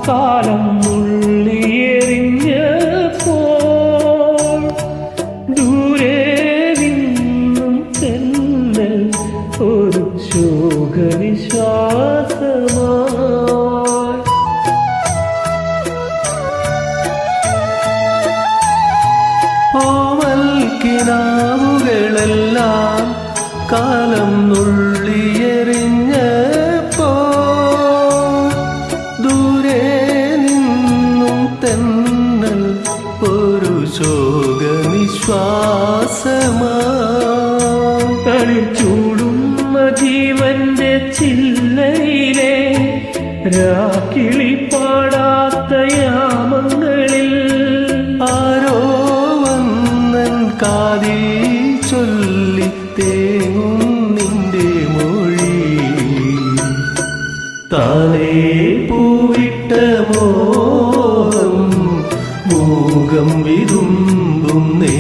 കാലം നുള്ളിയെറിഞ്ഞപ്പോൾ ദൂരെ നിന്നും തെന്നൽ ഒരു ശോകനിശ്വാസമായി. ഓമൽക്കിനാവുകളെല്ലാം കാലം നുള്ളിയെറിഞ്ഞപ്പോ ദൂരെ നിന്നും തെന്നൽ ഒരു ശോകനിശ്വാസമായി. ചൂടുന്ന ജീവന്റെ ചില്ലയിലെ രാക്കിളി പാടാത്ത യാമങ്ങളിൽ ആരോ വന്നൻ കാതിൽ ചൊല്ലി തേങ്ങും നിന്റെ മൊഴി. താനേ പൂവിട്ട മോഹം മൂകം വിതുമ്പും നേ